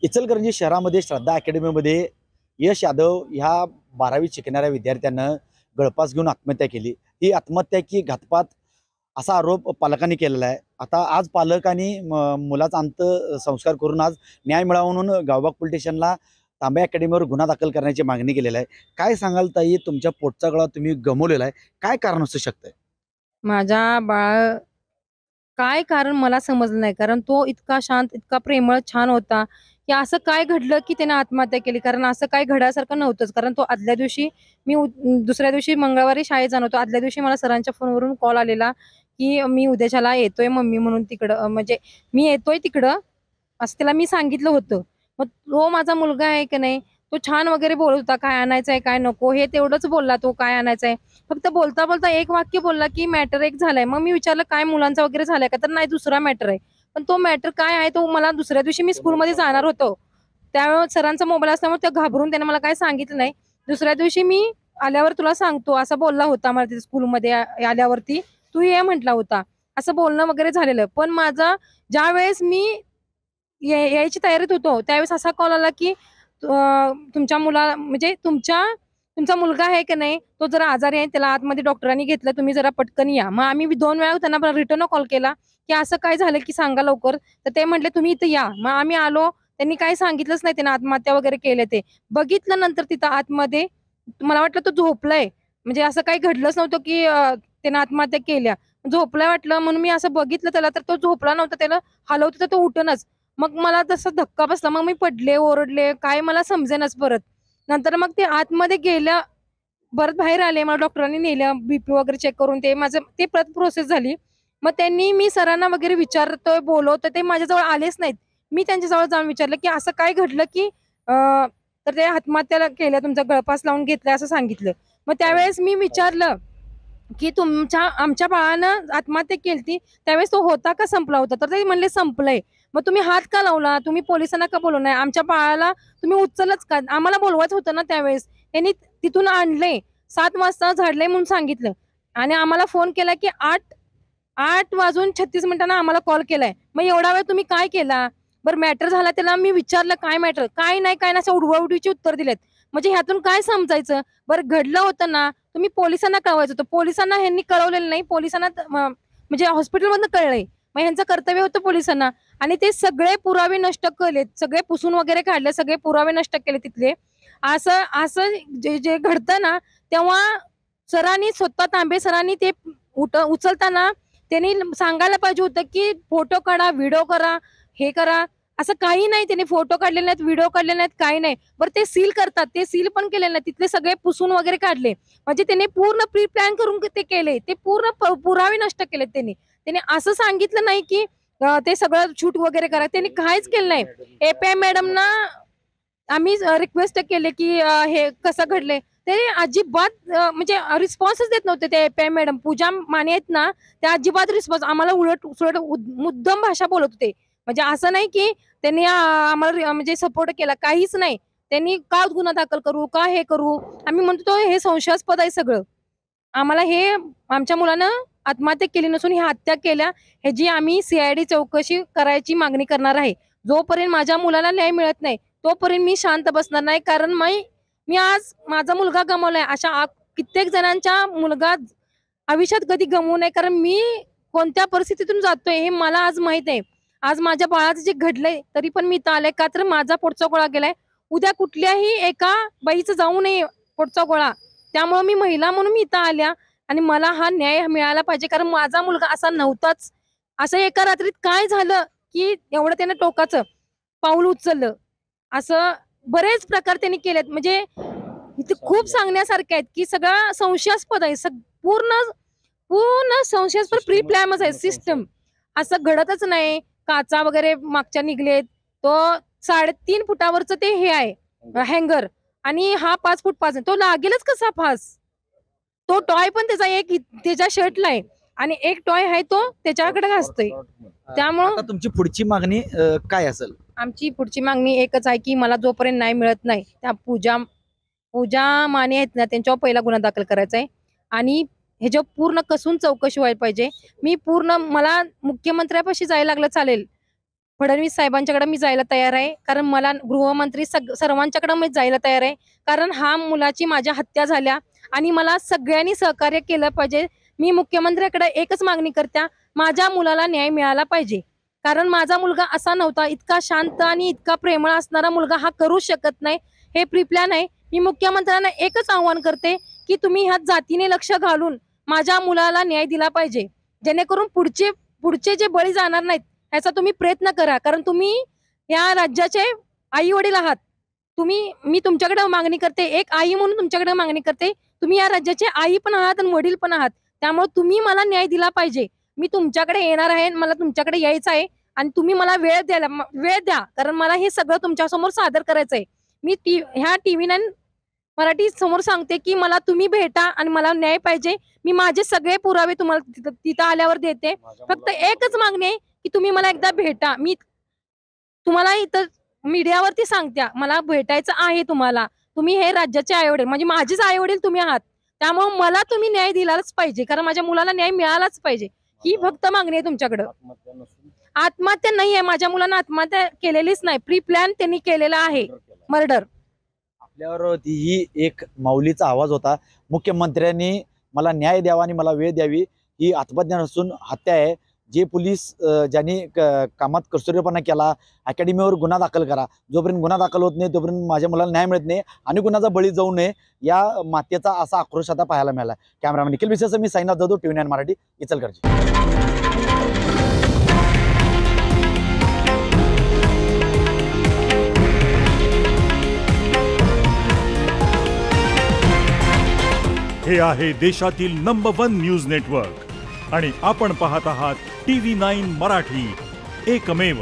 इचलकरंजी शहरामध्ये श्रद्धा अकॅडमीमध्ये यश यादव ह्या 12वी शिकणाऱ्या विद्यार्थ्यानं गळफास घेऊन आत्महत्या केली। ही आत्महत्या की घातपात असा आरोप पालकांनी केलेला आहे। आता आज पालकांनी मुलाचा अंत्यसंस्कार करून आज न्याय मिळावा म्हणून गावबाग पोलीस स्टेशनला तांबे अकॅडमीवर गुन्हा दाखल करण्याची मागणी केलेली आहे। काय सांगाल ताई, तुमच्या पोटचा गळा तुम्ही गमावलेला आहे, काय कारण असू शकतं? माझा बाळ काय कारण मला समजलं नाही. कारण तो इतका शांत, इतका प्रेमळ, छान होता, की असं काय घडलं की त्याने आत्महत्या केली. कारण असं काही घडल्यासारखं नव्हतंच. कारण तो आदल्या दिवशी दुसऱ्या दिवशी मंगळवारी शाळेत जाणार होतो. आदल्या दिवशी मला सरांच्या फोनवरून कॉल आलेला, की मी उद्याच्याला येतोय मम्मी म्हणून तिकडं, म्हणजे मी येतोय तिकडं असं त्याला मी सांगितलं होतं. मग तो माझा मुलगा आहे की नाही, तो छान वगैरे बोलत होता, काय आणायचंय काय नको हे तेवढंच बोलला. तो काय आणायचंय फक्त बोलता बोलता एक वाक्य बोलला, की मॅटर एक झालाय. मग मी विचारलं काय मुलांचा वगैरे झालाय का, तर नाही दुसरा मॅटर आहे. पण तो मॅटर काय आहे तो मला दुसऱ्या दिवशी मी स्कूलमध्ये जाणार होतो, त्यावेळेस सरांचा मोबाईल असल्यामुळे त्या घाबरून त्याने मला काय सांगितलं नाही. दुसऱ्या दिवशी मी आल्यावर तुला सांगतो असं बोलला होता. मला तिथे स्कूलमध्ये आल्यावरती तू ये म्हटला होता, असं बोलणं वगैरे झालेलं. पण माझा ज्या वेळेस मी यायची तयारीत होतो त्यावेळेस असा कॉल आला, की तुमच्या मुला म्हणजे तुमचा मुलगा आहे की नाही, तो जरा आजारी आहे, त्याला आतमध्ये डॉक्टरांनी घेतलं, तुम्ही जरा पटकन या. मग आम्ही 2 वेळा त्यांना रिटर्न कॉल केला, की असं काय झालं की सांगा लवकर. तर ते म्हटले तुम्ही इथं या. मग आम्ही आलो. त्यांनी काही सांगितलंच नाही, त्यांनी आत्महत्या वगैरे केले. ते बघितलं नंतर तिथं आतमध्ये मला वाटलं तो झोपलाय. म्हणजे असं काही घडलंच नव्हतं, की त्यानं आत्महत्या केल्या. झोपलाय वाटलं म्हणून मी असं बघितलं त्याला, तर तो झोपला नव्हता. त्याला हलवतं तर तो उठेनाच. मग मला तसा धक्का बसला. मग मी पडले, ओरडले, काय मला समजेनाच परत. नंतर मग ते आतमध्ये गेल्या, परत बाहेर आले. मला डॉक्टरांनी नेलं, बीपी वगैरे चेक करून ते माझं ते परत प्रोसेस झाली. मग त्यांनी मी सरांना वगैरे विचारतोय, बोलवतोय, ते माझ्याजवळ आलेच नाहीत. मी त्यांच्याजवळ जाऊन विचारलं, की असं काय घडलं, की तर ते आत्महत्याला केल्या, तुमचा गळफास लावून घेतलाय असं सांगितलं. मग त्यावेळेस मी विचारलं, की आमच्या बाळानं आत्महत्या केलती, त्यावेळेस तो होता का संपला होता? तर ते म्हणले संपलंय. मग तुम्ही हात का लावला? तुम्ही पोलिसांना का बोलवलं नाही? आमच्या बाळाला तुम्ही उचललंच का? आम्हाला बोलवायचं होतं ना त्यावेळेस. त्यांनी तिथून आणलंय, 7 वाजता झाडलंय म्हणून सांगितलं आणि आम्हाला फोन केला, की 8 वाजून 36 मिनिटांना आम्हाला कॉल केलाय. मग एवढा वेळ तुम्ही काय केला? बरं मॅटर झाला, त्याला मी विचारलं काय मॅटर? काय नाही, काय नाही असं उडवाउडवीची उत्तर दिलेत. म्हणजे ह्यातून काय समजायचं? बरं घडलं होतं ना, तुम्ही पोलिसांना कळवायचं होतं. पोलिसांना ह्यांनी कळवलेलं नाही. पोलिसांना म्हणजे हॉस्पिटलमधनं कळलंय. मग ह्यांचं कर्तव्य होतं पोलिसांना आणि ते सगळे पुरावे नष्ट केलेत. सगळे पुसून वगैरे काढले. सगळे पुरावे नष्ट केले तिथले. असं असं जे जे घडतं ना, तेव्हा सरांनी स्वतः तांबे सरांनी ते उचलताना त्यांनी सांगायला पाहिजे होतं, की फोटो काढा, व्हिडिओ करा, हे करा. असं काही नाही. त्यांनी फोटो काढलेले नाहीत, व्हिडिओ काढलेले नाहीत, काही नाही. बरं ते सील करतात. ते सील पण केलेलं नाही. तिथले सगळे पुसून वगैरे काढले. म्हणजे त्यांनी पूर्ण प्री प्लॅन करून ते केले. ते पूर्ण पुरावे नष्ट केलेत त्यांनी. त्यांनी असं सांगितलं नाही, की ते सगळं शूट वगैरे करा. त्यांनी काहीच केलं नाही. एपीआय मॅडमना आम्ही रिक्वेस्ट केले, की हे कसं घडलंय? ते अजिबात म्हणजे रिस्पॉन्सच देत नव्हते. ते एपीआय मॅडम पूजा माने आहेत ना, त्या अजिबात रिस्पॉन्स आम्हाला उलट-सुलट मुद्दाम भाषा बोलत होते. म्हणजे असं नाही, की त्यांनी आम्हाला म्हणजे सपोर्ट केला, काहीच नाही. त्यांनी का गुन्हा दाखल करू? का हे करू? आम्ही म्हणतो हे संशयास्पद आहे सगळं. आम्हाला हे आमच्या मुलानं आत्महत्या केली नसून ही हत्या केल्या, ह्याची आम्ही सीआयडी चौकशी करायची मागणी करणार आहे. जोपर्यंत माझ्या मुलाला न्याय मिळत नाही, तोपर्यंत मी शांत बसणार नाही. कारण मी मी आज माझा मुलगा गमावलाय. अशा कित्येक जणांच्या मुलगा आयुष्यात कधी गमवू नये. कारण मी कोणत्या परिस्थितीतून जातोय हे मला आज माहित आहे. आज माझ्या बाळाचं जे घडलंय तरी पण मी इथं आले का, तर माझा पोटचा गोळा गेलाय. उद्या कुठल्याही एका बाईचं जाऊ नये पोटचा गोळा. त्यामुळे मी महिला म्हणून मी इथं आल्या आणि मला हा न्याय मिळाला पाहिजे. कारण माझा मुलगा असा नव्हताच. असं एका रात्रीत काय झालं, की एवढं त्यानं टोकाचं पाऊल उचललं. असं बरेच प्रकार त्यांनी केलेत. म्हणजे इथे खूप सांगण्यासारखे आहेत, की सगळं संशयास्पद आहे. पूर्ण पूर्ण संशयास्पद प्री प्लॅनच आहे सिस्टम. असं घडतच नाही. काचा वगैरे मागच्या निघलेत. तो 3.5 फुटावरचं ते हे आहे हँगर आणि हा 5 फूट 5 तो लागेलच कसा फास? तो टॉय पण त्याचा एक त्याच्या शर्टला आहे आणि एक टॉय आहे तो त्याच्याकडे घासतोय. त्यामुळं आता तुमची पुढची मागणी काय असेल? आमची पुढची मागणी एकच आहे, की मला जोपर्यंत न्याय मिळत नाही, त्या पूजा पूजा माने आहेत ना, त्यांच्यावर पहिला गुन्हा दाखल करायचा आहे आणि ह्याच्यावर पूर्ण कसून चौकशी व्हायला पाहिजे. मी पूर्ण मला मुख्यमंत्र्यापाशी जायला लागलं चालेल. फडणवीस साहेबांच्याकडे मी जायला तयार आहे, कारण मला गृहमंत्री सर्वांच्याकडे मी जायला तयार आहे, कारण हा मुलाची माझ्या हत्या झाल्या आणि मला सगळ्यांनी सहकार्य केलं पाहिजे. मी मुख्यमंत्र्याकडे एकच मागणी करत्या, माझ्या मुलाला न्याय मिळाला पाहिजे, कारण माझा मुलगा असा नव्हता. इतका शांत आणि इतका प्रेमळ असणारा मुलगा हा करू शकत नाही. हे प्रिप्लॅन आहे. मी मुख्यमंत्र्यांना एकच आव्हान करते की तुम्ही ह्यात जातीने लक्ष घालून माझ्या मुलाला न्याय दिला पाहिजे, जेणेकरून पुढचे जे बळी जाणार नाहीत ह्याचा तुम्ही प्रयत्न करा, कारण तुम्ही या राज्याचे आई वडील आहात. मी तुमच्याकडे मागणी करते, एक आई म्हणून तुमच्याकडे मागणी करते, तुम्ही या राज्याचे आई पण आहात आणि वडील पण आहात, त्यामुळे तुम्ही मला न्याय दिला पाहिजे. मी तुमच्याकडे येणार आहे, मला तुमच्याकडे यायचं आहे आणि तुम्ही मला वेळ द्या, कारण मला हे सगळं तुमच्यासमोर सादर करायचं आहे. मी ह्या TV9 मराठी समोर सांगते की मला तुम्ही भेटा आणि मला न्याय पाहिजे. मी माझे सगळे पुरावे तुम्हाला तिथं आल्यावर देते. फक्त एकच मागणी आहे की तुम्ही मला एकदा भेटा. मी तुम्हाला इथं मीडियावरती सांगत्या, मला भेटायचं आहे तुम्हाला. तुम्ही हे राज्याचे आईवडील, म्हणजे माझेच आईवडील तुम्ही आहात, त्यामुळे मला तुम्ही न्याय दिलाच पाहिजे, कारण माझ्या मुलाला न्याय मिळालाच पाहिजे. ही फक्त मागणी आहे तुमच्याकडं. आत्महत्या नाही आहे, माझ्या मुलांना आत्महत्या केलेलीच नाही, प्री प्लॅन त्यांनी केलेला आहे, मर्डर. आपल्यावर ही एक माऊलीचा आवाज होता. मुख्यमंत्र्यांनी मला न्याय द्यावा आणि मला वेळ द्यावी. ही आत्महत्या नसून हत्या आहे. जे पोलीस ज्यांनी कामात कसूरपणा केला, अकॅडमीवर गुन्हा दाखल करा. जोपर्यंत गुन्हा दाखल होत नाही तोपर्यंत माझ्या मुलाला न्याय मिळत नाही आणि गुन्ह्याचा बळी जाऊ नये, या मातेचा असा आक्रोश आता पाहायला मिळाला. कॅमेरामॅन निखिल विशेष, मी साईनाथ जाधव, TV9 मराठी, इचलकरंजी. हे आहे देशातील नंबर 1 न्यूज नेटवर्क आणि आपण पाहत आहात TV9 मराठी, एकमेव.